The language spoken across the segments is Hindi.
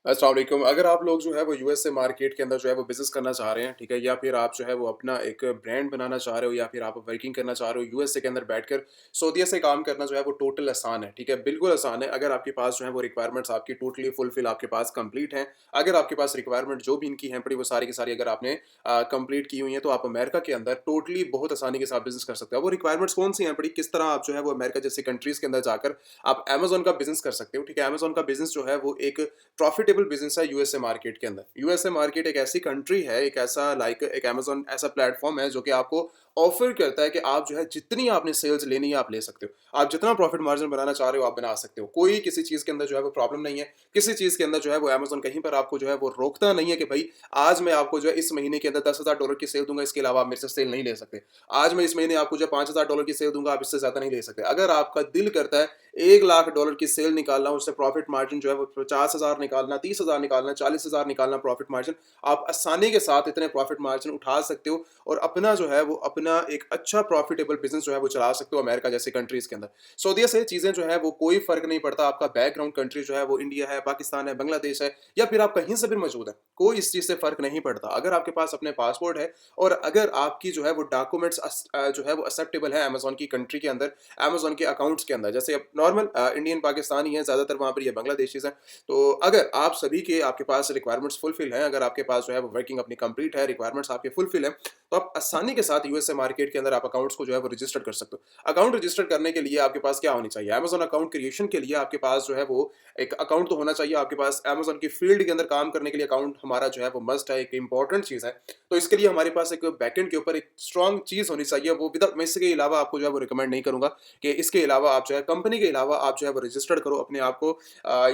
अस्सलाम वालेकुम। अगर आप लोग जो है वो यूएसए मार्केट के अंदर जो है वो बिज़नेस करना चाह रहे हैं, ठीक है? या फिर आप जो है वो अपना एक ब्रांड बनाना चाह रहे हो या फिर आप वर्किंग करना चाह रहे हो यूएसए के अंदर बैठकर सऊदीया से काम करना जो है वो टोटल आसान है, ठीक है? बिल्कुल आसान है अगर आपके पास जो है वो रिक्वायरमेंट्स आपकी टोटली फुलफिल आपके पास कंप्लीट हैं। अगर आपके पास रिक्वायरमेंट जो भी इनकी हैं पड़ी वो सारी की सारी अगर आपने कंप्लीट की हुई हैं, तो आप अमेरिका के अंदर टोटली बहुत आसानी के साथ बिज़नेस कर सकते हो। वो रिक्वायरमेंट्स कौन-सी हैं पड़ी, किस तरह आप जो है वो अमेरिका जैसी कंट्रीज़ के अंदर जाकर आप अमेज़न का बिज़नेस कर सकते हो, ठीक है? अमेज़न का बिज़नेस जो है वो एक प्रॉफिटेबल बिज़नेस है यूएसए मार्केट के अंदर। यूएसए मार्केट एक ऐसी कंट्री है, एक ऐसा एक अमेज़न ऐसा प्लेटफ़ॉर्म है जो कि आपको ऑफ़र करता है कि आप जो है जितनी आपने सेल्स लेनी है आप ले सकते हो। आप जितना प्रॉफिट मार्जिन बनाना चाह रहे हो आप बना सकते हो। कोई किसी चीज़ के अंदर जो है वो प्रॉब्लम नहीं है। किसी चीज़ के अंदर जो है वो अमेज़न कहीं पर आपको जो है वो रोकता नहीं है कि भई आज मैं आपको जो है इस महीने के अंदर $10,000 की सेल दूँगा, इसके अलावा आप मेरे से सेल नहीं ले सकते। आज मैं इस महीने आपको जो है $5,000 की सेल दूँगा, आप इससे ज़्यादा नहीं ले सकते। अगर आपका दिल करता है $1,00,000 की सेल निकालना, उससे प्रॉफिट मार्जिन जो है वो 50,000 निकालना, 30,000 निकालना, 40,000 निकालना प्रॉफिट मार्जिन, आप आसानी के साथ इतने प्रॉफिट मार्जिन उठा सकते हो और अपना जो है वो अपना एक अच्छा प्रॉफिटेबल बिज़नेस जो है वो चला सकते हो अमेरिका जैसी कंट्रीज़ के अंदर। सऊदीया से चीज़ें जो है वो कोई फ़र्क नहीं पड़ता, आपका बैकग्राउंड कंट्री जो है वो इंडिया है, पाकिस्तान है, बांग्लादेश है या फिर आप कहीं से भी मौजूद हैं, कोई इस चीज़ से फ़र्क नहीं पड़ता। अगर आपके पास अपने पासपोर्ट है और अगर आपकी जो है वो डॉक्यूमेंट्स जो है वो एक्सेप्टेबल है अमेज़न की कंट्री के अंदर, अमेज़न के अकाउंट्स के अंदर, जैसे अब नॉर्मल इंडियन पाकिस्तानी है, ज़्यादातर वहाँ पर ये बांग्लादेशीज़ हैं। तो अगर आप सभी के आपके पास रिक्वायरमेंट्स फुलफिल हैं, अगर आपके पास जो है वो वर्किंग अपनी कंप्लीट है, रिक्वायरमेंट्स आपके फुलफिल हैं, तो आप आसानी के साथ यूएसए मार्केट के अंदर आप अकाउंट्स को जो है वो रजिस्टर कर सकते हो। अकाउंट रजिस्टर करने के लिए आपके पास क्या होनी चाहिए? अमेज़न अकाउंट क्रिएशन के लिए आपके पास जो है वो एक अकाउंट तो होना चाहिए आपके पास। अमेज़न की फील्ड के अंदर काम करने के लिए अकाउंट हमारा जो है वो मस्ट है, एक इम्पोर्टेंट चीज़ है। तो इसके लिए हमारे पास एक बैकएंड के ऊपर एक स्ट्रॉन्ग चीज़ होनी चाहिए। वो विद मैं इसके अलावा आपको जो है वो रिकमेंड नहीं करूँगा कि इसके अलावा आप जो है कंपनी के अलावा आप जो है वो रजिस्टर्ड करो अपने आप को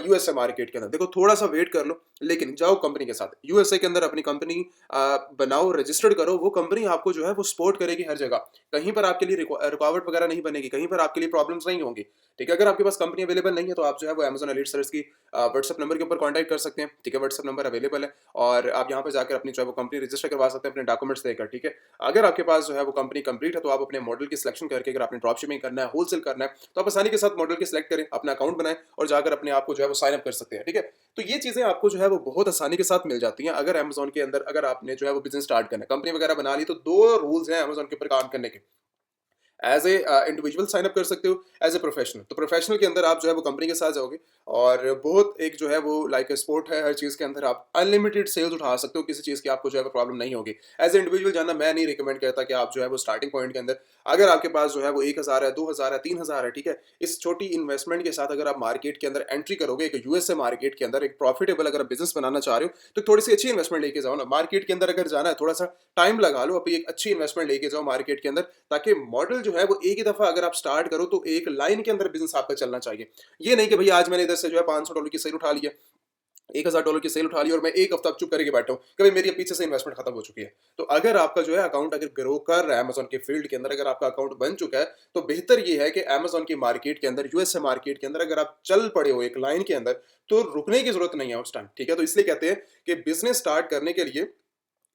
यूएसए मार्केट के अंदर। देखो थोड़ा-सा वेट कर लो, लेकिन जाओ कंपनी के साथ। यूएसए के अंदर अपनी कंपनी बनाओ, रजिस्टर्ड करो, वो कंपनी आपको जो है वो सपोर्ट करेगी हर जगह। कहीं पर आपके लिए रुकावट वगैरह नहीं बनेगी, कहीं पर आपके लिए प्रॉब्लम्स नहीं होंगी। ठीक है? अगर आपके पास कंपनी अवेलेबल नहीं है तो आप जो है वो अमेज़न एलीट सर्विस की व्हाट्सएप नंबर के ऊपर कॉन्टैक्ट कर सकते हैं। ठीक है? व्हाट्सएप नंबर अवेलेबल है और आप यहाँ पे जाकर अपनी जो है वो कंपनी रजिस्टर करवा सकते हैं अपने डॉक्यूमेंट्स देकर। ठीक है? अगर आपके पास जो है वो कंपनी कंप्लीट है तो आप अपने मॉडल की सिलेक्शन करके अगर आपने ड्रॉप शिपिंग करना है, होलसेल करना है, तो आप आसानी के साथ मॉडल की सिलेक्ट करें, अपना अकाउंट बनाएँ और जाकर अपने आप को जो है वो साइन अप कर सकते हैं। ठीक है? तो ये चीज़ें आपको जो है वो बहुत आसानी के साथ मिल जाती हैं अगर अमेज़न के अंदर अगर आपने जो है वो बिज़नेस स्टार्ट करना है। कंपनी वगैरह बना ली तो 2 रूल्स हैं अमेज़न के ऊपर काम करने के। एज़ इंडिविजुअल साइन अप कर सकते हो, एज़ ए प्रोफेशनल। तो प्रोफेशनल के अंदर आप जो है वो कंपनी के साथ जाओगे और बहुत एक जो है वो लाइक स्पोर्ट है, हर चीज़ के अंदर आप अनलिमिटेड सेल्स उठा सकते हो, किसी चीज़ की आपको जो है वो प्रॉब्लम नहीं होगी। एज़ ए इंडिविजुअल जाना मैं नहीं रिकमेंड करता कि आप जो है वो स्टार्टिंग पॉइंट के अंदर अगर आपके पास जो है वो 1000 है, 2000 है, 3000 है, ठीक है? इस छोटी इन्वेस्टमेंट के साथ अगर आप मार्केट के अंदर एंट्री करोगे, एक यूएसए मार्केट के अंदर एक प्रॉफिटेबल अगर आप बिज़नेस बनाना चाह रहे हो, तो थोड़ी-सी अच्छी इन्वेस्टमेंट लेके जाओ ना। मार्केट के अंदर अगर जाना है, थोड़ा-सा टाइम लगा लो, अभी एक अच्छी इन्वेस्टमेंट लेके जाओ मार्केट के अंदर ताकि मॉडल जो है वो एक ही दफ़ा अगर आप स्टार्ट करो तो एक लाइन के अंदर बिज़नेस आपका चलना चाहिए। ये नहीं कि भई आज मैंने इधर से जो है $500 की सेल उठा ली है, $1000 की सेल उठा ली और मैं 1 हफ्ता चुप करके बैठा हूँ, कि भई मेरी अब पीछे से इन्वेस्टमेंट खत्म हो चुकी है। तो अगर आपका जो है अकाउंट अगर ग्रो कर रहा है अमेज़न के फील्ड के अंदर अगर आपका अकाउंट बन चुका है, तो बेहतर ये है कि अमेज़न की मार्केट के अंदर, यूएसए मार्केट के अंदर अगर आप चल पड़े हो एक लाइन के अंदर, तो रुकने की ज़रूरत नहीं है उस टाइम, ठीक है? तो इसलिए कहते हैं कि बिज़नेस स्टार्ट करने के लिए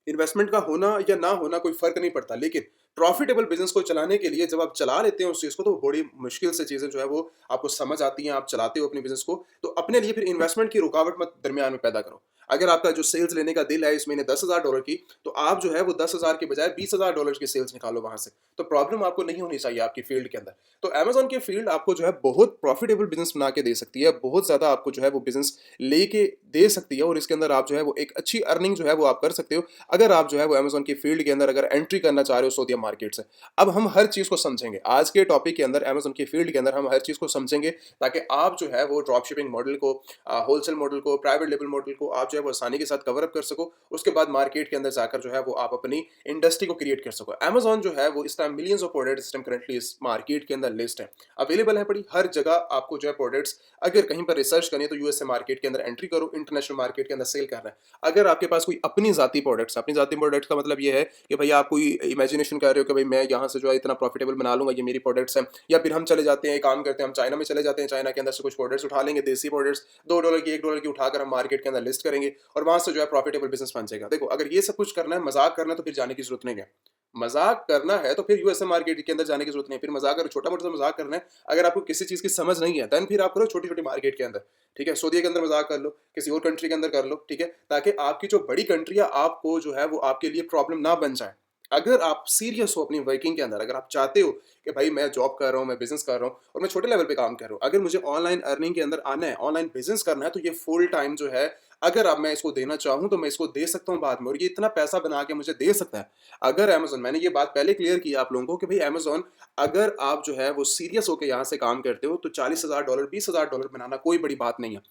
इन्वेस्टमेंट का होना या ना होना कोई फ़र्क नहीं पड़ता, लेकिन प्रॉफ़िटेबल बिज़नेस को चलाने के लिए जब आप चला लेते हो उस चीज़ को, तो बड़ी मुश्किल से चीज़ें जो है वो आपको समझ आती हैं, आप चलाते हो अपने बिज़नेस को, तो अपने लिए फिर इन्वेस्टमेंट की रुकावट मत दरमियान में पैदा करो। अगर आपका जो सेल्स लेने का दिल है इस महीने $10,000 की, तो आप जो है वो 10,000 के बजाय $20,000 की सेल्स निकालो वहाँ से, तो प्रॉब्लम आपको नहीं होनी चाहिए आपकी फ़ील्ड के अंदर। तो अमेज़न की फ़ील्ड आपको जो है बहुत प्रॉफ़िटेबल बिज़नेस बना के दे सकती है, बहुत ज़्यादा आपको जो है वो बिज़नेस लेके दे सकती है और इसके अंदर आप जो है वो एक अच्छी अर्निंग जो है वो आप कर सकते हो। अगर आप जो है वो अमेज़न की फ़ील्ड के अंदर अगर एंट्री करना चाह रहे हो सऊदीया मार्केट से। अब हम हर चीज़ को समझेंगे। आज के टॉपिक के अंदर अमेज़न की फ़ील्ड के अंदर हम हर चीज़ को समझेंगे ताकि आप जो है वो ड्रॉप शिपिंग मॉडल को होलसेल मॉडल को, प्राइवेट लेबल मॉडल को आप जो है वो आसानी के साथ कवर अप कर सको। उसके बाद मार्केट के अंदर जाकर जो है वो आप अपनी इंडस्ट्री को क्रिएट कर सको। अमेज़न जो है वो इस टाइम मिलियंस ऑफ प्रोडक्ट्स इस टाइम करंटली इस मार्केट के अंदर लिस्ट है। अवेलेबल है पड़ी हर जगह आपको जो है प्रोडक्ट्स अगर कहीं पर रिसर्च करनी है तो यूएसए मार्केट के अंदर एंट्री करो, इंटरनेशनल मार्केट के अंदर सेल करना है। अगर आपके पास कोई अपनी ज़ाती प्रोडक्ट्स का मतलब ये है कि भई आप कोई इमेजिनेशन कर रहे हो कि भई मैं यहाँ से जो है इतना प्रॉफिटेबल बना लूँगा, ये मेरी प्रोडक्ट्स हैं। या फिर हम चले जाते हैं, एक काम करते हैं, हम चाइना में चले जाते हैं, चाइना के अंदर से कुछ प्रोडक्ट्स उठा लेंगे, देसी प्रोडक्ट्स $2 की, $1 की उठाकर हम मार्केट के अंदर लिस्ट करेंगे और वहाँ से जो है प्रॉफिटेबल बिज़नेस बन जाएगा। देखो, अगर ये सब कुछ करना है, मज़ाक करना है तो फिर जाने की ज़रूरत नहीं है। मज़ाक करना है तो फिर यूएसए मार्केट के अंदर जाने की ज़रूरत नहीं है। फिर मज़ाक अगर छोटा-मोटा सा मज़ाक करना है, अगर आपको किसी चीज़ की समझ नहीं है, देन फिर आप करो छोटी-छोटी मार्केट के अंदर, ठीक है? सऊदीया के अंदर मज़ाक कर लो, किसी और कंट्री के अंदर कर लो, ठीक है? ताकि आपकी जो बड़ी कंट्री है, आपको जो है वो आपके लिए प्रॉब्लम ना बन जाए। अगर आप सीरियस हो अपनी वर्किंग के अंदर, अगर आप चाहते हो कि भाई मैं जॉब कर रहा हूँ, मैं बिज़नेस कर रहा हूँ और मैं छोटे लेवल पे काम कर रहा हूँ। अगर मुझे ऑनलाइन अर्निंग के अंदर आना है, ऑनलाइन बिज़नेस करना है, तो ये फुल टाइम जो है, अगर अब मैं इसको देना चाहूँ, तो मैं इसको दे सकता हूँ बाद में और ये इतना पैसा बना के मुझे दे सकता है। अगर अमेज़न, मैंने ये बात पहले क्लियर की है आप लोगों को कि भई अमेज़न, अगर आप जो है वो सीरियस होके यहाँ से काम करते हो, तो $40,000 $20,000 बनाना कोई बड़ी बात नहीं है।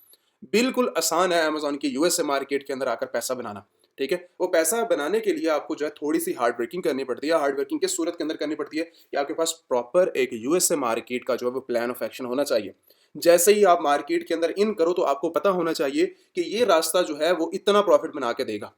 बिल्कुल आसान है अमेज़न की यूएसए मार्केट के अंदर आकर पैसा बनाना, ठीक है? वो पैसा बनाने के लिए आपको जो है थोड़ी-सी हार्ड वर्किंग करनी पड़ती है। हार्ड वर्किंग किस सूरत के अंदर करनी पड़ती है कि आपके पास प्रॉपर एक यूएसए मार्केट का जो है वो प्लान ऑफ एक्शन होना चाहिए। जैसे ही आप मार्केट के अंदर इन करो तो आपको पता होना चाहिए कि ये रास्ता जो है वो इतना प्रॉफ़िट बना के देगा।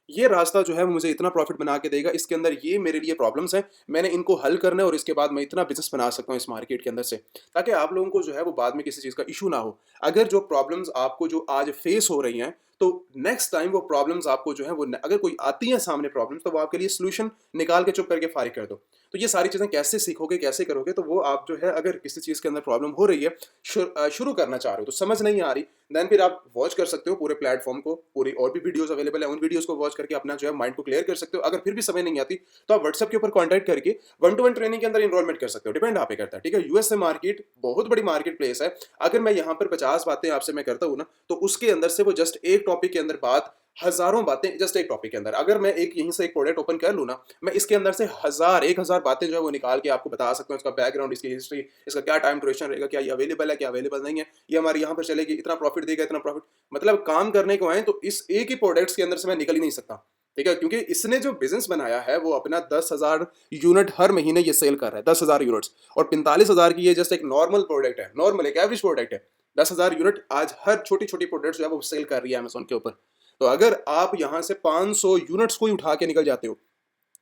ये रास्ता जो है वो मुझे इतना प्रॉफ़िट बना के देगा, इसके अंदर ये मेरे लिए प्रॉब्लम्स हैं, मैंने इनको हल करना है और इसके बाद मैं इतना बिज़नेस बना सकता हूँ इस मार्केट के अंदर से, ताकि आप लोगों को जो है वो बाद में किसी चीज़ का इश्यू ना हो। अगर जो प्रॉब्लम्स आपको जो आज फेस हो रही हैं, तो नेक्स्ट टाइम वो प्रॉब्लम्स आपको जो है वो न अगर कोई आती है सामने प्रॉब्लम्स, तो वो आपके लिए सॉल्यूशन निकाल के चुप करके फ़ारिग कर दो। तो ये सारी चीज़ें कैसे सीखोगे, कैसे करोगे, तो वो आप जो है अगर किसी चीज़ के अंदर प्रॉब्लम हो रही है, शुरू करना चाह रहे हो, तो समझ नहीं आ रही, देन फिर आप वॉच कर सकते हो पूरे प्लेटफ़ॉर्म को, पूरी और भी वीडियोज़ अवेलेबल है, उन वीडियोज़ को वॉच करके अपना जो है माइंड को क्लियर कर सकते हो। अगर फिर भी समझ नहीं आती, तो आप व्हाट्सएप के ऊपर कॉन्टैक्ट करके वन टू वन ट्रेनिंग के अंदर एनरोलमेंट कर सकते हो, डिपेंड आप पे करता है, ठीक है? यूएसए मार्केट बहुत बड़ी मार्केट प्लेस है। अगर मैं यहाँ पर 50 बातें आपसे मैं करता हूँ ना, तो उसके अंदर से वो जस्ट एक टॉपिक के अंदर बात, हज़ारों बातें जस्ट एक टॉपिक के अंदर। अगर मैं एक यहीं से एक प्रोडक्ट ओपन कर लूँ ना, मैं इसके अंदर से 1000 बातें जो है वो निकाल के आपको बता सकता हूँ, इसका बैकग्राउंड, इसकी हिस्ट्री, इसका क्या टाइम ड्यूरेशन रहेगा, क्या ये अवेलेबल है, क्या अवेलेबल नहीं है, ये हमारे यहाँ पर चलेगी, इतना प्रॉफिट देगा, इतना प्रॉफिट, मतलब काम करने को आए तो इस एक ही प्रोडक्ट्स के अंदर से मैं निकल ही नहीं सकता। ठीक है? क्योंकि इसने जो बिज़नेस बनाया है वो अपना 10,000 यूनिट हर महीने ये सेल कर रहा है, 10,000 यूनिट्स, और 45,000 की ये जस्ट एक नॉर्मल प्रोडक्ट है, नॉर्मल एक एवरेज प्रोडक्ट है। 10,000 यूनिट आज हर छोटी-छोटी प्रोडक्ट्स जो है वो सेल कर रही है अमेज़न के ऊपर। तो अगर आप यहाँ से 500 यूनिट्स को ही उठा के निकल जाते हो,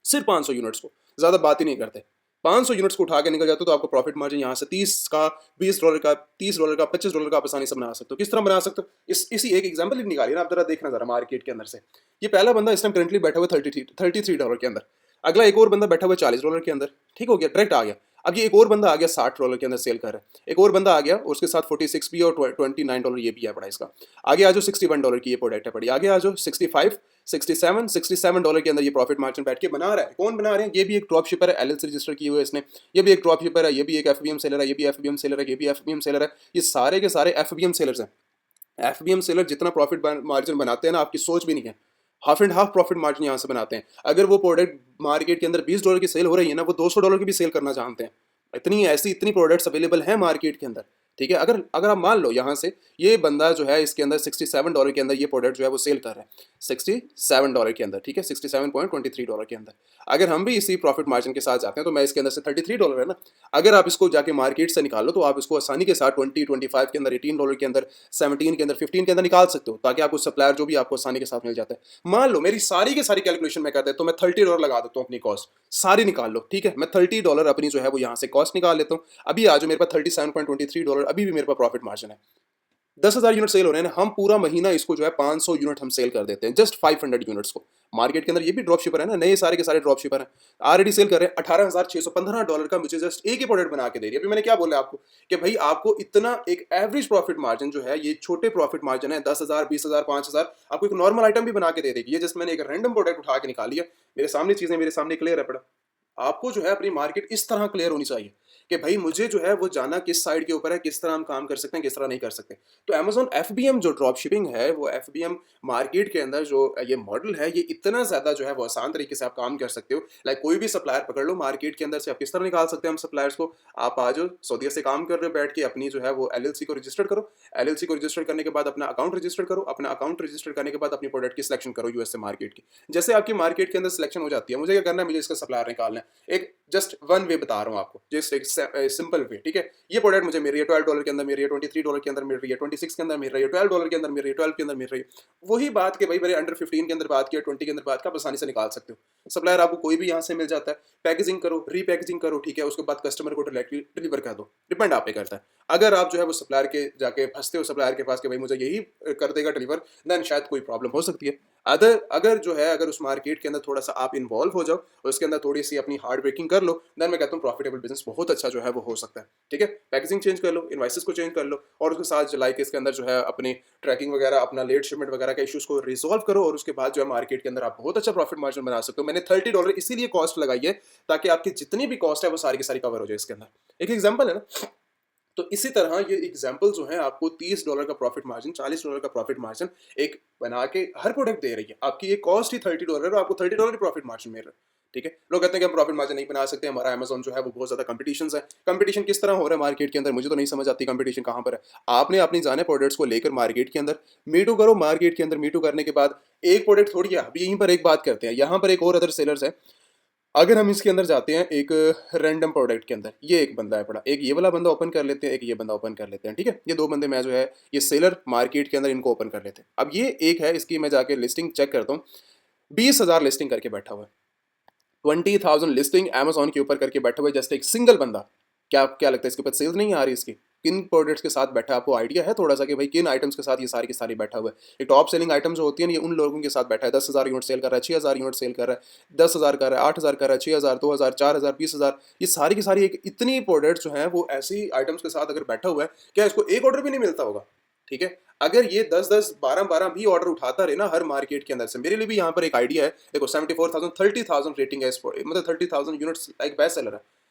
सिर्फ 500 यूनिट्स को, ज़्यादा बात ही नहीं करते। 500 यूनिट्स को उठा के निकल जाते हो तो आपको प्रॉफिट मार्जिन यहाँ से 30 का, $20 का, $30 का, $25 का आप आसानी से बना सकते हो। किस तरह बना सकते हो? इसी एक एग्जांपल ही निकालिए ना, आप ज़रा देखना ज़रा मार्केट के अंदर से। ये पहला बंदा इस टाइम करंटली बैठा हुआ है $33 के अंदर। अगला एक और बंदा बैठा हुआ है $40 के अंदर। ठीक हो गया, डायरेक्ट आ गया। अब ये एक और बंदा आ गया $60 के अंदर सेल कर रहा है। एक और बंदा आ गया और उसके साथ 46 भी और $29 ये भी है पड़ा इसका। आगे आ जाओ, $61 की ये प्रोडक्ट है पड़ी। आगे आ जाओ 65, 67 $67 के अंदर ये प्रॉफिट मार्जिन बैठ के बना रहा है। कौन बना रहे हैं? ये भी एक ड्रॉप शिपर है, एलएलसी रजिस्टर की हुई है इसने। ये भी एक ड्रॉप शिपर है, ये भी एक एफबीएम सेलर है, ये भी एफबीएम सेलर है, ये भी एफबीएम सेलर है। ये सारे के सारे एफबीएम सेलर्स हैं। एफबीएम सेलर जितना प्रॉफिट मार्जिन बनाते हैं ना, आपकी सोच भी नहीं है। Half and half profit margin यहाँ से बनाते हैं। अगर वो प्रोडक्ट मार्केट के अंदर $20 की सेल हो रही है ना, वो $200 की भी सेल करना जानते हैं। इतनी प्रोडक्ट्स अवेलेबल हैं मार्केट के अंदर। ठीक है? अगर अगर आप मान लो यहाँ से ये बंदा जो है इसके अंदर $67 के अंदर ये प्रोडक्ट जो है वो सेल कर रहा है। $67 के अंदर, ठीक है? $67.23 के अंदर। अगर हम भी इसी प्रॉफिट मार्जिन के साथ जाते हैं तो मैं इसके अंदर से $33 है ना। अगर आप इसको जाके मार्केट से निकालो तो आप इसको आसानी के साथ 20-25 के अंदर, $18 के अंदर, 17 के अंदर, 15 के अंदर निकाल सकते हो, ताकि आपको सप्लायर जो भी आपको आसानी के साथ मिल जाता है। मान लो मेरी सारी की सारी कैलकुलेशन मैं कर देता हूँ, मैं $30 लगा देता हूँ अपनी कॉस्ट, सारी निकाल लो, ठीक है? मैं $30 अपनी जो है वो यहाँ से कॉस्ट निकाल लेता हूँ। अभी आज मेरे पास $37.23, अभी भी मेरे पास प्रॉफिट मार्जिन है। 10,000 यूनिट सेल हो रहे हैं ना, हम पूरा महीना इसको जो है 500 यूनिट हम सेल कर देते हैं, जस्ट 500 यूनिट्स को। मार्केट के अंदर ये भी ड्रॉप शिपर है ना, नए सारे के सारे ड्रॉप शिपर हैं, ऑलरेडी सेल कर रहे हैं। $18,615 का मुझे जस्ट एक ही प्रोडक्ट बना के दे रही है। अभी मैंने क्या बोला आपको कि भाई आपको इतना एक एवरेज प्रॉफिट मार्जिन जो है, ये छोटे प्रॉफिट मार्जिन है, 10,000, 20,000, 5,000, आपको एक नॉर्मल आइटम भी बना के दे देगी। ये जस्ट मैंने एक रैंडम प्रोडक्ट उठा के निकाली है, मेरे सामने चीजें मेरे सामने क्लियर है पड़ा। आपको जो है अपनी मार्केट इस तरह क्लियर होनी चाहिए कि भाई मुझे जो है वो जाना किस साइड के ऊपर है, किस तरह हम काम कर सकते हैं, किस तरह नहीं कर सकते। तो अमेज़न एफबीएम जो ड्रॉप शिपिंग है, वो एफबीएम मार्केट के अंदर जो ये मॉडल है, ये इतना ज़्यादा जो है वो आसान तरीके से आप काम कर सकते हो। लाइक कोई भी सप्लायर पकड़ लो मार्केट के अंदर से, आप किस तरह निकाल सकते हैं हम सप्लायर्स को। आप आ जाओ, सऊदीया से काम कर रहे हो बैठ के, अपनी जो है वो एलएलसी को रजिस्टर करो। एलएलसी को रजिस्टर करने के बाद अपना अकाउंट रजिस्टर करो। अपना अकाउंट रजिस्टर करने के बाद अपनी प्रोडक्ट की सिलेक्शन करो यूएसए मार्केट की। जैसे आपकी मार्केट के अंदर सिलेक्शन हो जाती है, मुझे क्या करना है, मुझे इसका सप्लायर निकालना है। एक जस्ट वन वे बता रहा हूँ आपको, जस्ट एक सिंपल वे, ठीक है? ये प्रोडक्ट मुझे मिल रही है $12 के अंदर, मिल रही है $23 के अंदर, मिल रही है 26 के अंदर, मिल रही है $12 के अंदर, मिल रही है 12 के अंदर, मिल रही है। वही बात कि भाई मेरे अंडर 15 के अंदर बात की, 20 के अंदर बात का, आप आसानी से निकाल सकते हो। सप्लायर आपको कोई भी यहाँ से मिल जाता है। पैकेजिंग करो, रीपैकेजिंग करो, ठीक है? उसके बाद कस्टमर को डायरेक्टली डिलीवर कर दो, डिपेंड आप पे करता है। अगर आप जो है वो सप्लायर के जाके फंसते हो सप्लायर के पास कि भाई मुझे यही कर देगा डिलीवर, देन शायद कोई प्रॉब्लम हो सकती है। अगर जो है अगर उस मार्केट के अंदर थोड़ा-सा आप इन्वॉल्व हो जाओ और उसके अंदर थोड़ी-सी अपनी हार्ड वर्किंग कर लो, देन मैं कहता हूँ प्रॉफिटेबल बिज़नेस बहुत अच्छा जो है वो हो सकता है। ठीक है? पैकेजिंग चेंज कर लो, इनवॉइसेज़ को चेंज कर लो और उसके साथ लाइक इसके अंदर जो है अपनी ट्रैकिंग वगैरह, अपना लेट शिपमेंट वगैरह के इश्यूज़ को रिज़ॉल्व करो और उसके बाद जो है मार्केट के अंदर आप बहुत अच्छा प्रॉफिट मार्जिन बना सकते हो। मैंने $30 इसीलिए कॉस्ट लगाई है ताकि आपकी जितनी भी कॉस्ट है वो सारी की सारी कवर हो जाए इसके अंदर। एक एग्ज़ाम्पल है ना, तो इसी तरह ये एग्जांपल जो है आपको $30 का प्रॉफिट मार्जिन, $40 का प्रॉफिट मार्जिन एक बना के हर प्रोडक्ट दे रही है। आपकी ये कॉस्ट ही $30 और आपको $30 प्रॉफिट मार्जिन मिल रहा है। ठीक है? लोग कहते हैं कि हम प्रॉफिट मार्जिन नहीं बना सकते, हमारा अमेज़न जो है वो बहुत ज़्यादा कॉम्पिटिशन्स है। कॉम्पिटिशन किस तरह हो रहा है मार्केट के अंदर? मुझे तो नहीं समझ आती कॉम्पिटिशन कहाँ पर है। आपने अपनी जाने प्रोडक्ट्स को लेकर मार्केट के अंदर मीटू करो, मार्केट के अंदर मीटू करने के बाद एक प्रोडक्ट थोड़ी है। अभी यहीं पर एक बात करते हैं, यहाँ पर एक और अदर सेलर्स है। अगर हम इसके अंदर जाते हैं एक रैंडम प्रोडक्ट के अंदर, ये एक बंदा है पड़ा, एक ये वाला बंदा ओपन कर लेते हैं, एक ये बंदा ओपन कर लेते हैं, ठीक है? ये 2 बंदे मैं जो है ये सेलर मार्केट के अंदर इनको ओपन कर लेते हैं। अब ये एक है, इसकी मैं जाके लिस्टिंग चेक करता हूँ, 20,000 लिस्टिंग करके बैठा हुआ है। 20,000 लिस्टिंग अमेज़न के ऊपर करके बैठा हुआ है जस्ट एक सिंगल बंदा। क्या क्या लगता है इसके ऊपर सेल्स नहीं आ रही इसकी? किन प्रोडक्ट्स के साथ बैठा है? आपको आइडिया है थोड़ा-सा कि भाई किन आइटम्स के साथ ये सारी की सारी बैठा हुआ है? ये टॉप सेलिंग आइटम जो होती है ना, ये उन लोगों के साथ बैठा है। 10,000 यूनिट सेल कर रहा है, 6,000 यूनिट सेल कर रहा है, 10,000 कर रहा है, 8,000 कर रहा है, 6,000, 2,000, 4,000, 20,000, ये सारी की सारी एक इतनी प्रोडक्ट्स जो हैं वो ऐसी आइटम्स के साथ अगर बैठा हुआ है, क्या इसको एक ऑर्डर भी नहीं मिलता होगा? ठीक है? अगर ये 10-10, 12-12 भी ऑर्डर उठाता रहे ना हर मार्केट के अंदर से, मेरे लिए भी यहाँ पर एक आइडिया है। देखो 74,000, 30,000 रेटिंग है इस मतलब 30,000 यूनिट्स लाइक बेस्ट सेलर है।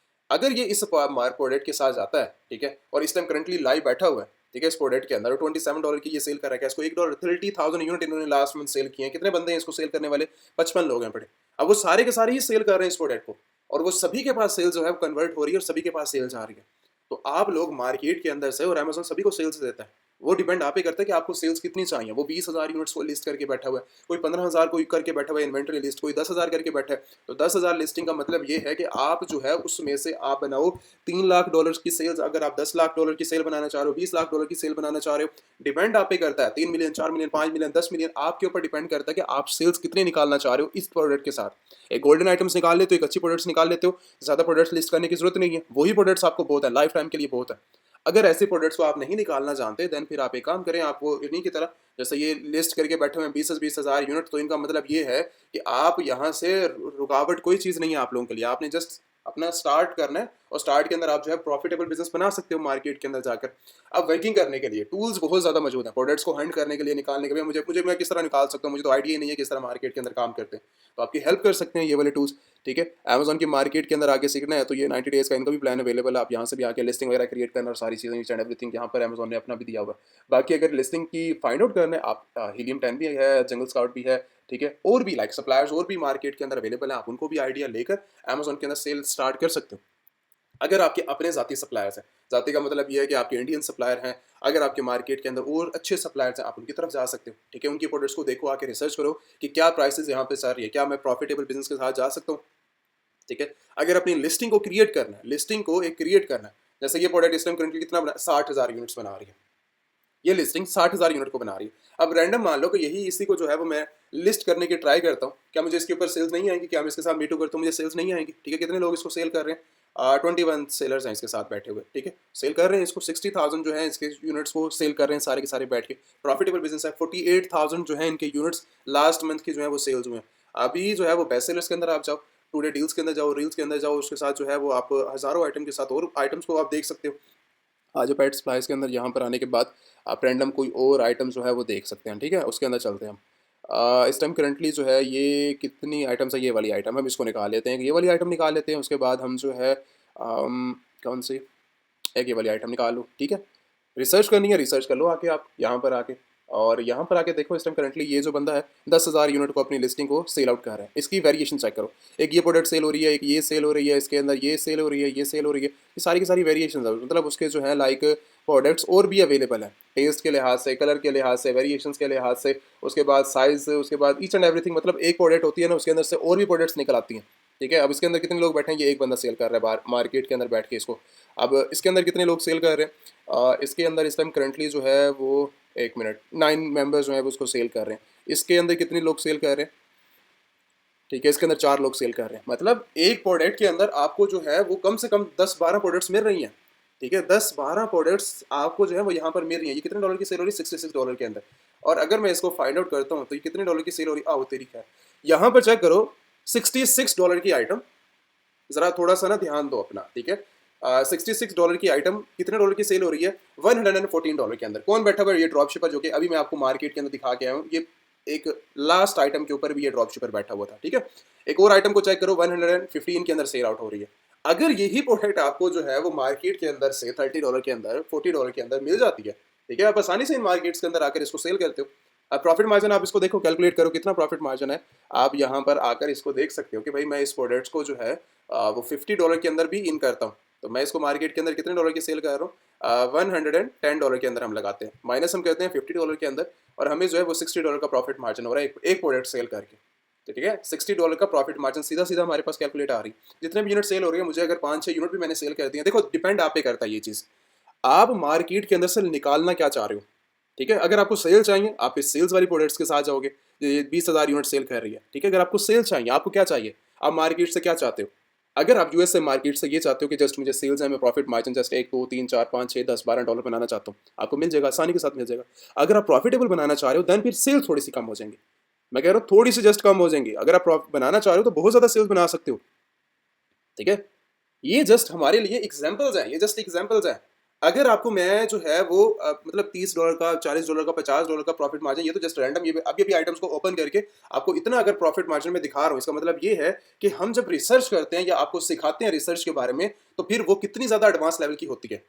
अगर ये इस प्रोडक्ट के साथ जाता है, ठीक है, और इस टाइम करंटली लाइव बैठा हुआ है, ठीक है, इस प्रोडक्ट के अंदर $27 की ये सेल कर रहा है, क्या इसको $1, 30,000 यूनिट इन्होंने लास्ट मंथ सेल किए हैं। कितने बंदे हैं इसको सेल करने वाले? 55 लोग हैं पड़े। अब वो सारे के सारे ही सेल कर रहे हैं इस प्रोडक्ट को और वो सभी के पास सेल जो है कन्वर्ट हो रही है और सभी के पास सेल्स आ रही है। तो आप लोग मार्केट के अंदर से, और अमेज़न सभी को सेल्स देता है, वो डिपेंड आप पे करता है कि आपको सेल्स कितनी चाहिए। वो 20,000 यूनिट्स को लिस्ट करके बैठा हुआ है, कोई 15,000 कोई करके बैठा हुआ है इन्वेंटरी लिस्ट, कोई 10,000 करके बैठा है। तो 10,000 लिस्टिंग का मतलब ये है कि आप जो है उसमें से आप बनाओ $3 लाख की सेल्स। अगर आप $10 लाख की सेल बनाना चाह रहे हो, $20 लाख की सेल बनाना चाह रहे हो, डिपेंड आप पे करता है। 3 मिलियन, 4 मिलियन, 5 मिलियन, 10 मिलियन, आपके ऊपर डिपेंड करता है कि आप सेल्स कितने निकालना चाह रहे हो इस प्रोडक्ट के साथ। एक गोल्डन आइटम्स निकाल लेते हो, एक अच्छी प्रोडक्ट्स निकाल लेते हो, ज़्यादा प्रोडक्ट्स लिस्ट करने की जरूरत नहीं है। वही प्रोडक्ट्स आपको बहुत है, लाइफ टाइम के लिए बहुत है। अगर ऐसे प्रोडक्ट्स को आप नहीं निकालना जानते, देन फिर आप एक काम करें, आप वो इन्हीं की तरह जैसे ये लिस्ट करके बैठे हुए हैं 20,000 यूनिट, तो इनका मतलब ये है कि आप यहाँ से रुकावट कोई चीज़ नहीं है आप लोगों के लिए। आपने जस्ट अपना स्टार्ट करना है और स्टार्ट के अंदर आप जो है प्रॉफिटेबल बिजनेस बना सकते हो मार्केट के अंदर जाकर। अब वर्किंग करने के लिए टूल्स बहुत ज़्यादा मौजूद हैं, प्रोडक्ट्स को हैंड करने के लिए, निकालने के लिए। मुझे मुझे मैं किस तरह निकाल सकता हूँ, मुझे तो आइडिया ही नहीं है किस तरह मार्केट के अंदर काम करते हैं। तो आपकी हेल्प कर सकते हैं ये वाले टूल्स। ठीक है? अमेज़न की मार्केट के अंदर आके सीखना है तो ये 90 डेज़ का इनका भी प्लान अवेलेबल है। आप यहाँ से भी आके लिस्टिंग वगैरह क्रिएट करना और सारी चीज़ें ईच एंड एवरीथिंग यहाँ पर अमेज़न ने अपना भी दिया हुआ है। बाकी अगर लिस्टिंग की फाइंड आउट करना है, आप हीलियम 10 भी है, जंगल स्काउट भी है, ठीक है? और भी लाइक सप्लायर्स और भी मार्केट के अंदर अवेलेबल हैं, आप उनको भी आइडिया लेकर अमेज़न के अंदर सेल स्टार्ट कर सकते हो। अगर आपके अपने ज़ाती सप्लायर्स हैं, ज़ाती का मतलब ये है कि आपके इंडियन सप्लायर हैं, अगर आपके मार्केट के अंदर और अच्छे सप्लायर्स हैं, आप उनकी तरफ जा सकते हो, ठीक है? उनकी प्रोडक्ट्स को देखो, आके रिसर्च करो कि क्या प्राइसेज़ यहाँ पे चल रही है, क्या मैं प्रॉफिटेबल बिज़नेस के साथ जा सकता हूँ, ठीक है? अगर अपनी लिस्टिंग को क्रिएट करना है, लिस्टिंग को एक क्रिएट करना है, जैसे ये प्रोडक्ट इस टाइम करंटली कितना बना 60,000 यूनिट्स बना रही है। ये लिस्टिंग 60,000 यूनिट को बना रही है। अब रैंडम मान लो कि यही इसी को जो है वो मैं लिस्ट करने की ट्राई करता हूँ, क्या मुझे इसके ऊपर सेल्स नहीं आएँगी? क्या मैं इसके साथ मीटू करता हूँ, मुझे सेल्स नहीं आएँगी? ठीक है, कितने लोग इसको सेल कर रहे हैं? 21 सेलर्स हैं इसके साथ बैठे हुए, ठीक है? सेल कर रहे हैं इसको, 60,000 जो है इसके यूनिट्स को सेल कर रहे हैं सारे के सारे बैठ के। प्रॉफिटेबल बिज़नेस है, 48,000 जो है इनके यूनिट्स लास्ट मंथ की जो है वो सेल्स हुए हैं। अभी जो है वो बेस्ट सेलर्स के अंदर आप जाओ, टुडे डील्स के अंदर जाओ, रील्स के अंदर जाओ, उसके साथ जो है वो आप हज़ारों आइटम के साथ और आइटम्स को आप देख सकते हो। आ जाओ पेट सप्लाईज़ के अंदर, यहाँ पर आने के बाद आप रैंडम कोई और आइटम जो है वो देख सकते हैं, ठीक है? उसके अंदर चलते हैं हम। इस टाइम करंटली जो है ये कितनी आइटम्स है, ये वाली आइटम हम इसको निकाल लेते हैं, ये वाली आइटम निकाल लेते हैं। उसके बाद हम जो है कौन सी एक ये वाली आइटम निकाल लो, ठीक है? रिसर्च करनी है, रिसर्च कर लो आके आप यहाँ पर आके, और यहाँ पर आके देखो इस टाइम करंटली ये जो बंदा है 10,000 यूनिट को अपनी लिस्टिंग को सेल आउट कर रहा है। इसकी वेरिएशन चेक करो, एक ये प्रोडक्ट सेल हो रही है, एक ये सेल हो रही है, इसके अंदर ये सेल हो रही है, ये सेल हो रही है, ये सारी की सारी वेरिएशन है। मतलब उसके जो है लाइक प्रोडक्ट्स और भी अवेलेबल है, टेस्ट के लिहाज से, कलर के लिहाज से, वेरिएशंस के लिहाज से, उसके बाद साइज़, उसके बाद ईच एंड एवरीथिंग। मतलब एक प्रोडक्ट होती है ना, उसके अंदर से और भी प्रोडक्ट्स निकल आती हैं, ठीक है? अब इसके अंदर कितने लोग बैठे हैं, ये एक बंदा सेल कर रहा है बाहर मार्केट के अंदर बैठ के इसको। अब इसके अंदर कितने लोग सेल कर रहे हैं? इसके अंदर इस टाइम करंटली जो है वो, एक मिनट, 9 मेंबर्स जो है वो उसको सेल कर रहे हैं। इसके अंदर कितने लोग सेल कर रहे हैं? ठीक है, इसके अंदर 4 लोग सेल कर रहे हैं। मतलब एक प्रोडक्ट के अंदर आपको जो है वो कम से कम 10-12 प्रोडक्ट्स मिल रही हैं, ठीक है, 10-12 प्रोडक्ट्स आपको जो है वो यहाँ पर मिल रही हैं। ये कितने डॉलर की सेल हो रही है? $66 के अंदर। और अगर मैं इसको फाइंड आउट करता हूँ तो ये कितने डॉलर की सेल हो रही है? आओ तेरी खैर, यहाँ पर चेक करो, $66 की आइटम, जरा थोड़ा सा ना ध्यान दो अपना, ठीक है। $66 की आइटम कितने डॉलर की सेल हो रही है? $114 के अंदर। कौन बैठा हुआ है? ये ड्रॉप शिपर, जो कि अभी मैं आपको मार्केट के अंदर दिखा के आया हूँ। ये एक लास्ट आइटम के ऊपर भी ये ड्रॉप शिपर बैठा हुआ था, ठीक है। एक और आइटम को चेक करो, 115 के अंदर सेल आउट हो रही है। अगर यही प्रोडक्ट आपको जो है वो मार्केट के अंदर से $30 के अंदर, $40 के अंदर मिल जाती है, ठीक है, आप आसानी से इन मार्केट्स के अंदर आकर इसको सेल करते हो। अब प्रॉफिट मार्जिन आप इसको देखो, कैलकुलेट करो कितना प्रॉफिट मार्जिन है। आप यहाँ पर आकर इसको देख सकते हो कि भाई मैं इस प्रोडक्ट्स को जो है वो $50 के अंदर भी इन करता हूँ, तो मैं इसको मार्केट के अंदर कितने डॉलर की सेल कर रहा हूँ? $110 के अंदर हम लगाते हैं, माइनस हम करते हैं $50 के अंदर, और हमें जो है वो $60 का प्रॉफिट मार्जिन हो रहा है एक प्रोडक्ट सेल करके। तो ठीक है, $60 का प्रॉफिट मार्जिन सीधा सीधा हमारे पास कैलकुलेट आ रही है। जितने भी यूनिट सेल हो रही है, मुझे अगर 5-6 यूनिट भी मैंने सेल कर दिए, देखो डिपेंड आप पे करता है ये चीज़, आप मार्केट के अंदर से निकालना क्या चाह रहे हो, ठीक है। अगर आपको सेल चाहिए, आप इस सेल्स वाली प्रोडक्ट्स के साथ जाओगे, ये 20,000 यूनिट सेल कर रही है, ठीक है। अगर आपको सेल चाहिए, आपको क्या चाहिए, आप मार्केट से क्या चाहते हो? अगर आप यूएस से मार्केट से ये चाहते हो कि जस्ट मुझे सेल्स है, मैं प्रॉफिट मार्जिन जस्ट 1 2 3 4 5 6 10 12 डॉलर बनाना चाहता हूँ, आपको मिल जाएगा, आसानी के साथ मिल जाएगा। अगर आप प्रॉफिटेबल बनाना चाह रहे हो, देन फिर सेल थोड़ी सी कम हो जाएंगी। मैं कह रहा हूँ थोड़ी सी जस्ट कम हो जाएंगी। अगर आप प्रॉफिट बनाना चाह रहे हो तो बहुत ज़्यादा सेल्स बना सकते हो, ठीक है। ये जस्ट हमारे लिए एग्जाम्पल्स हैं, ये जस्ट एग्जाम्पल्स हैं। अगर आपको मैं जो है वो मतलब $30 का, $40 का, $50 का प्रॉफिट मार्जिन, ये तो जस्ट रैंडम, ये अभी अभी आइटम्स को ओपन करके आपको इतना अगर प्रॉफिट मार्जिन में दिखा रहा हूँ, इसका मतलब ये है कि हम जब रिसर्च करते हैं या आपको सिखाते हैं रिसर्च के बारे में, तो फिर वो कितनी ज़्यादा एडवांस लेवल की होती है।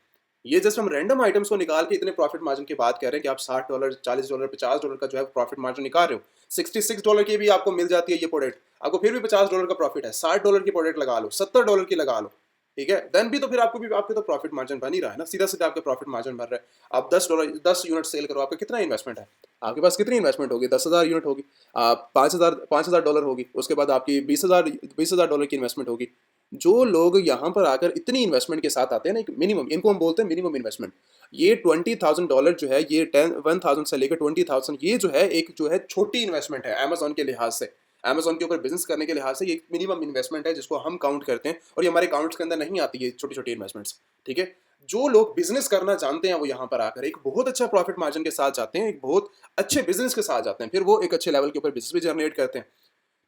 ये जस्ट हम रैंडम आइटम्स को निकाल के इतने प्रॉफिट मार्जिन की बात कर रहे हैं कि आप $60, $40, $50 का जो है प्रॉफिट मार्जिन निकाल रहे हो। $66 की भी आपको मिल जाती है ये प्रोडक्ट, आपको फिर भी $50 का प्रॉफिट है। $60 की प्रोडक्ट लगा लो, $70 की लगा लो, ठीक है, देन भी तो फिर आपको भी आपके तो प्रॉफिट मार्जिन बन ही रहा है ना, सीधा सीधा आपके प्रॉफिट मार्जिन बन रहा है। आप $10 यूनिट सेल करो, आपका कितना इन्वेस्टमेंट है? आपके पास कितनी इन्वेस्टमेंट होगी? 10,000 यूनिट होगी, आप 5,000 डॉलर होगी, उसके बाद आपकी 20,000 डॉलर की इन्वेस्टमेंट होगी। जो लोग यहाँ पर आकर इतनी इन्वेस्टमेंट के साथ आते हैं ना, एक मिनिमम, इनको हम बोलते हैं मिनिमम इन्वेस्टमेंट, ये $20,000 जो है, ये 1,000 से लेकर 20,000, ये जो है एक जो है छोटी इन्वेस्टमेंट है अमेजोन के लिहाज से। अमेजोन के ऊपर बिजनेस करने के लिहाज से ये एक मिनिमम इन्वेस्टमेंट है जिसको हम काउंट करते हैं, और ये हमारे अकाउंट्स के अंदर नहीं आती है छोटी छोटी इन्वेस्टमेंट्स, ठीक है। जो लोग बिजनेस करना जानते हैं वो यहाँ पर आकर एक बहुत अच्छा प्रॉफिट मार्जिन के साथ जाते हैं, एक बहुत अच्छे बिजनेस के साथ जाते हैं, फिर वो एक अच्छे लेवल के ऊपर बिजनेस भी जनरेट करते हैं।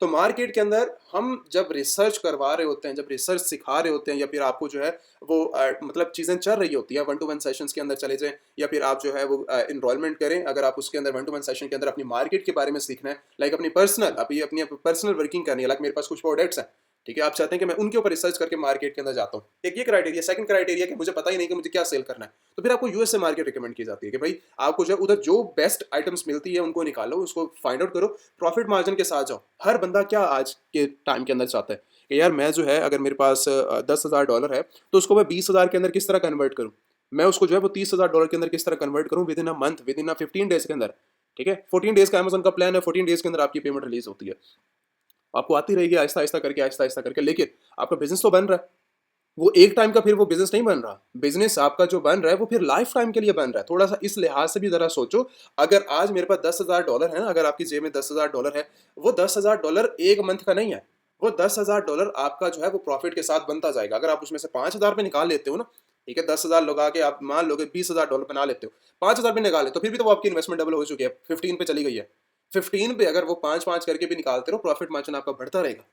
तो मार्केट के अंदर हम जब रिसर्च करवा रहे होते हैं, जब रिसर्च सिखा रहे होते हैं, या फिर आपको जो है वो मतलब चीज़ें चल रही होती है, 1-to-1 सेशंस के अंदर चले जाएं, या फिर आप जो है वो इनरोलमेंट करें, अगर आप उसके अंदर 1-to-1 सेशन के अंदर अपनी मार्केट के बारे में सीखना है, लाइक अपनी पर्सनल, अभी अपनी पर्सनल वर्किंग करनी है, लाइक मेरे पास कुछ प्रोडक्ट्स हैं, ठीक है, आप चाहते हैं कि मैं उनके ऊपर रिसर्च करके मार्केट के अंदर जाता हूँ, एक ये क्राइटेरिया। सेकंड क्राइटेरिया कि मुझे पता ही नहीं कि मुझे क्या सेल करना है, तो फिर आपको यूएस से मार्केट रिकमेंड की जाती है कि भाई आपको जो उधर जो बेस्ट आइटम्स मिलती है उनको निकालो, उसको फाइंड आउट करो, प्रॉफिट मार्जिन के साथ जाओ। हर बंदा क्या आज के टाइम के अंदर चाहता है कि यार मैं जो है, अगर मेरे पास $10,000 है, तो उसको मैं 20,000 के अंदर किस तरह कन्वर्ट करूँ, मैं उसको जो है वो $30,000 के अंदर किस तरह कन्वर्ट करूँ with in a month, with in a 15 days के अंदर, ठीक है। 14 डेज का अमेजोन का प्लान है, 14 डेज के अंदर आपकी पेमेंट रिलीज होती है, आपको आती रहेगी आहिस्ता आहिस्ता करके, आहिस्ता आहिस्ता करके, लेकिन आपका बिजनेस तो बन रहा है। वो एक टाइम का फिर वो बिजनेस नहीं बन रहा, बिजनेस आपका जो बन रहा है वो फिर लाइफ टाइम के लिए बन रहा है। थोड़ा सा इस लिहाज से भी जरा सोचो, अगर आज मेरे पास $10,000 है ना, अगर आपकी जेब में $10,000 है, वो $10,000 एक मंथ का नहीं है, वो $10,000 आपका जो है वो प्रॉफिट के साथ बनता जाएगा। अगर आप उसमें से 5,000 पे निकाल लेते हो ना, ठीक है, 10,000 लगा के आप मान लो कि $20,000 बना लेते हो, 5,000 पे निकाले तो फिर भी तो वो आपकी इन्वेस्टमेंट डबल हो चुकी है, 15 पे चली गई है। 15 पे अगर वो 5-5 करके भी निकालते रहो, प्रॉफिट मार्जिन आपका बढ़ता रहेगा,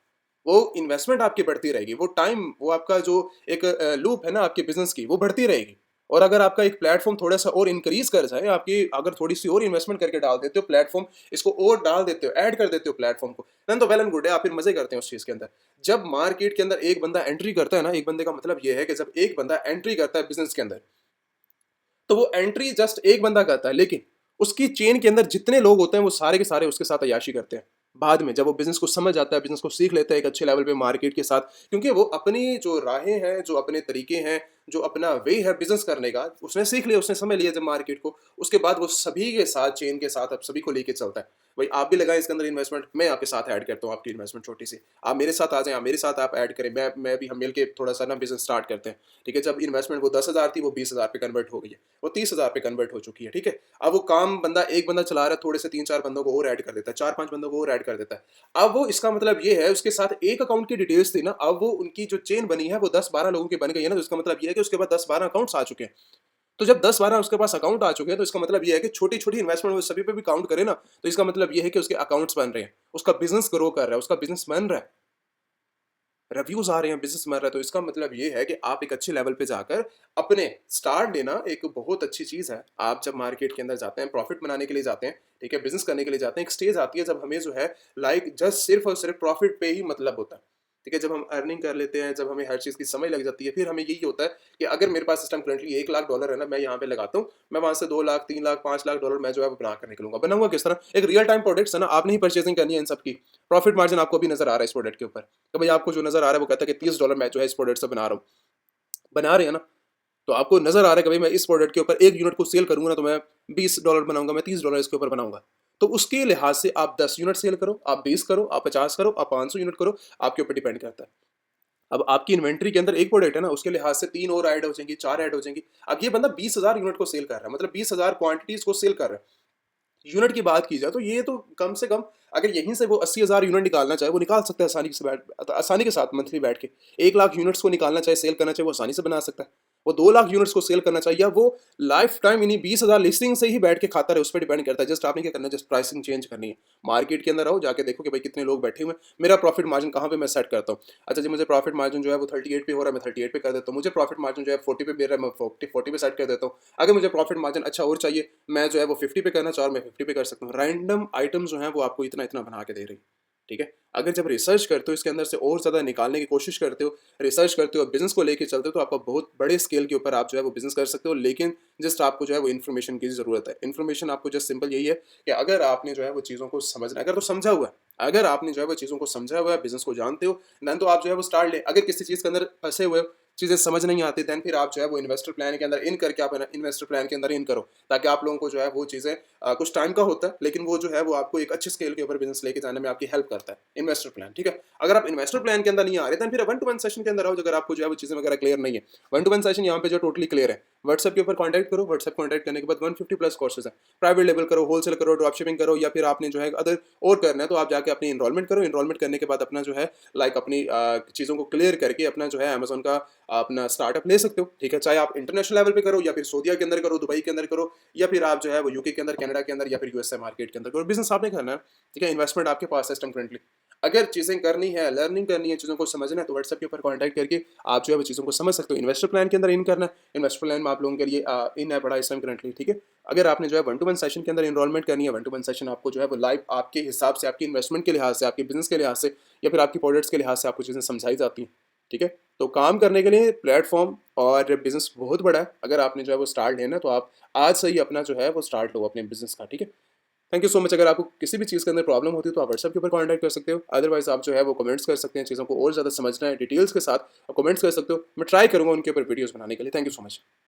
वो इन्वेस्टमेंट आपकी बढ़ती रहेगी, वो टाइम, वो आपका जो एक लूप है ना आपके बिजनेस की, वो बढ़ती रहेगी। और अगर आपका एक प्लेटफॉर्म थोड़ा सा और इंक्रीज कर जाए, आपकी अगर थोड़ी सी और इन्वेस्टमेंट करके डाल देते हो प्लेटफॉर्म, इसको और डाल देते हो, ऐड कर देते हो प्लेटफॉर्म को, देन तो वेल एंड गुड है, आप फिर मजे करते हैं उस चीज के अंदर। जब मार्केट के अंदर एक बंदा एंट्री करता है ना, एक बंदे का मतलब ये है कि जब एक बंदा एंट्री करता है बिजनेस के अंदर, तो वो एंट्री जस्ट एक बंदा करता है, लेकिन उसकी चेन के अंदर जितने लोग होते हैं वो सारे के सारे उसके साथ अय्याशी करते हैं। बाद में जब वो बिजनेस को समझ आता है, बिजनेस को सीख लेता है एक अच्छे लेवल पे मार्केट के साथ, क्योंकि वो अपनी जो राहें हैं, जो अपने तरीके हैं, जो अपना वे है बिजनेस करने का, उसने सीख लिया, उसने समझ लिया जब मार्केट को, उसके बाद वो सभी के साथ, चेन के साथ, अब सभी को लेके चलता है। भाई आप भी लगाएं इसके अंदर इन्वेस्टमेंट, मैं आपके साथ ऐड करता हूँ आपकी इन्वेस्टमेंट छोटी सी, आप मेरे साथ आ जाएं, आप मेरे साथ आप ऐड करें, मैं भी, हम मिल के थोड़ा सा ना बिजनेस स्टार्ट करते हैं, ठीक है। जब इन्वेस्टमेंट वो 10,000 थी, वो 20,000 पे कन्वर्ट हो गई है, वो 30,000 पे कन्वर्ट हो चुकी है, ठीक है। अब वो काम बंदा, एक बंदा चला रहा है, थोड़े से 3-4 बंदों को और ऐड कर देता है, 4-5 बंदों को और ऐड कर देता है। अब वो, इसका मतलब ये है, उसके साथ एक अकाउंट की डिटेल्स थी ना, अब वो उनकी जो चेन बनी है वो 10-12 लोगों की बन गई है ना, तो इसका मतलब ये है कि उसके पास 10-12 अकाउंट्स आ चुके हैं। तो जब 10-12 उसके पास अकाउंट आ चुके हैं, तो इसका मतलब ये है कि छोटी-छोटी इन्वेस्टमेंट वो सभी पे भी काउंट करे ना, तो इसका मतलब ये है कि उसके अकाउंट्स बन रहे हैं, उसका बिज़नेस ग्रो कर रहा है, उसका बिज़नेस बन रहा है, रिव्यूज़ आ रहे हैं, बिज़नेस बन रहा है। तो इसका मतलब ये है कि आप एक अच्छे लेवल पे जाकर अपने स्टार्ट लेना एक बहुत अच्छी चीज़ है। आप जब मार्केट के अंदर जाते हैं, प्रॉफ़िट बनाने के लिए जाते हैं, ठीक है, बिज़नेस करने के लिए जाते हैं, एक स्टेज आती है जब हमें जो है लाइक जस्ट सिर्फ़ और सिर्फ़ प्रॉफ़िट पे ही मतलब होता है। ठीक है, जब हम अर्निंग कर लेते हैं, जब हमें हर चीज़ की समझ लग जाती है, फिर हमें यही होता है कि अगर मेरे पास इस टाइम करंटली $1,00,000 है ना, मैं यहाँ पे लगाता हूँ, मैं वहाँ से 2 लाख, 3 लाख, $5 लाख मैं जो है वो बना कर निकलूँगा। बनाऊँगा किस तरह? एक रियल टाइम प्रोडक्ट्स है ना, आपने ही परचेज़िंग करनी है इन सब की। प्रॉफ़िट मार्जिन आपको भी नज़र आ रहा है इस प्रोडक्ट के ऊपर। तो भाई आपको जो नज़र आ रहा है वो कहता है कि $30 मैं जो है इस प्रोडक्ट से बना रहा हूँ। बना रहे हैं ना, तो आपको नज़र आ रहा है कि भाई मैं इस प्रोडक्ट के ऊपर 1 यूनिट को सेल करूँगा ना तो मैं $20 बनाऊँगा, मैं $30 इसके ऊपर बनाऊँगा। तो उसके लिहाज से आप 10 यूनिट सेल करो, आप 20 करो, आप 50 करो, आप 500 यूनिट करो, आपके ऊपर डिपेंड करता है। अब आपकी इन्वेंटरी के अंदर एक प्रोडक्ट है ना, उसके लिहाज से 3 और ऐड हो जाएँगी, 4 ऐड हो जाएँगी। अब ये बंदा 20,000 यूनिट को सेल कर रहा है, मतलब 20,000 क्वांटिटीज़ को सेल कर रहा है। यूनिट की बात की जाए तो ये तो कम से कम अगर यहीं से वो 80,000 यूनिट निकालना चाहे वो निकाल सकता है आसानी के साथ मंथली बैठ के। 1 लाख यूनिट्स को निकालना चाहे सेल करना चाहे वो आसानी से बना सकता है। वो 2 लाख यूनिट्स को सेल करना चाहिए या वो लाइफ टाइम इन्हीं 20,000 लिस्टिंग से ही बैठ के खाता रहे, उस पर डिपेंड करता है। जस्ट आपने क्या करना है, जस्ट प्राइसिंग चेंज करनी है। मार्केट के अंदर आओ, जाके देखो कि भाई कितने लोग बैठे हुए हैं, मेरा प्रॉफिट मार्जिन कहाँ पे मैं सेट करता हूँ। अच्छा जी, मुझे प्रॉफिट मार्जिन जो है वो 38 पे हो रहा है, मैं 38 पे कर देता हूँ। मुझे प्रॉफिट मार्जिन जो है 40 पे मिल रहा है, मैं 40 पे सेट कर देता हूँ। अगर मुझे प्रॉफिट मार्जिन अच्छा और चाहिए, मैं जो है वो 50 पे करना चाह रहा हूँ, मैं 50 पे कर सकता हूँ। रैंडम आइटम्स जो हैं वो आपको इतना इतना बना के दे रही है, ठीक है। अगर जब रिसर्च करते हो इसके अंदर से और ज़्यादा निकालने की कोशिश करते हो, रिसर्च करते हो, बिजनेस को लेके चलते हो, तो आपका बहुत बड़े स्केल के ऊपर आप जो है वो बिजनेस कर सकते हो। लेकिन जस्ट आपको जो है वो इन्फॉर्मेशन की ज़रूरत है। इन्फॉर्मेशन आपको जस्ट सिंपल यही है कि अगर आपने जो है वो चीज़ों को समझना है, अगर तो समझा हुआ है, अगर आपने जो है वो चीज़ों को समझा हुआ है, बिजनेस को जानते हो, देन तो आप जो है वो स्टार्ट लें। अगर किसी चीज़ के अंदर फंसे हुए हो, चीज़ें समझ नहीं आती, देन फिर आप जो है वो इन्वेस्टर प्लान के अंदर इन करके आप इन्वेस्टर प्लान के अंदर इन करो, ताकि आप लोगों को जो है वो चीज़ें कुछ टाइम का होता है, लेकिन वो जो है वो आपको एक अच्छे स्केल के ऊपर बिजनेस लेके जाने में आपकी हेल्प करता है इन्वेस्टर प्लान, ठीक है। अगर आप इन्वेस्टर प्लान के अंदर नहीं आ रहे, देन फिर 1-to-1 सेशन के अंदर आओ, अगर आपको जो है वो चीज़ें वगैरह क्लियर नहीं है। 1-to-1 सेशन यहाँ पे जो टोटली क्लियर है। व्हाट्सएप के ऊपर कॉन्टैक्ट करो, व्हाट्सएप कॉन्टैक्ट करने के बाद 150 प्लस कोर्सेज है। प्राइवेट लेवल करो, होलसेल करो, ड्रॉप शिपिंग करो, या फिर आपने जो है अदर और करना है तो आप जाके अपनी इनरोलमेंट करो। इनरोलमेंट करने के बाद अपना जो है लाइक अपनी चीज़ों को क्लियर करके अपना जो है अमेज़न का अपना स्टार्टअप ले सकते हो, ठीक है। चाहे आप इंटरनेशनल लेवल पे करो, या फिर सऊदीया के अंदर करो, दुबई के अंदर करो, या फिर आप जो है वो यूके के अंदर, कनाडा के अंदर, या फिर यूएसए मार्केट के अंदर करो। बिजनेस आपने करना है, ठीक है। इन्वेस्टमेंट आपके पास है इस टाइम करंटली। अगर चीज़ें करनी है, लर्निंग करनी है, चीज़ों को समझना है, तो व्हाट्सएप के ऊपर कॉन्टैक्ट करके आप जो है वो चीज़ों को समझ सकते हो। इन्वेस्टर प्लान के अंदर इन करना है, इन्वेस्टर प्लान में आप लोगों के लिए इन है बड़ा इस टाइम करंटली, ठीक है। अगर आपने जो है 1-to-1 सेशन के अंदर इनरोलमेंट करनी है, 1-to-1 सेशन आपको जो है वो लाइव आपके हिसाब से, आपकी इन्वेस्टमेंट के लिहाज से, आपके बिजनेस के लिहाज से, या फिर आपकी प्रोडक्ट्स के लिहाज से आपको चीज़ें समझाई जाती हैं, ठीक है। तो काम करने के लिए प्लेटफॉर्म और बिजनेस बहुत बड़ा है। अगर आपने जो है वो स्टार्ट लेना है तो आप आज से ही अपना जो है वो स्टार्ट लो अपने बिजनेस का, ठीक है। Thank you so much. अगर आपको किसी भी चीज़ के अंदर प्रॉब्लम होती है तो आप व्हाट्सएप के ऊपर कॉन्टैक्ट कर सकते हो। अदरवाइज आप जो है वो कमेंट्स कर सकते हैं, चीज़ों को और ज़्यादा समझना है डिटेल्स के साथ, आप कमेंट्स कर सकते हो। मैं ट्राई करूँगा उनके ऊपर वीडियोज़ बनाने के लिए। Thank you so much.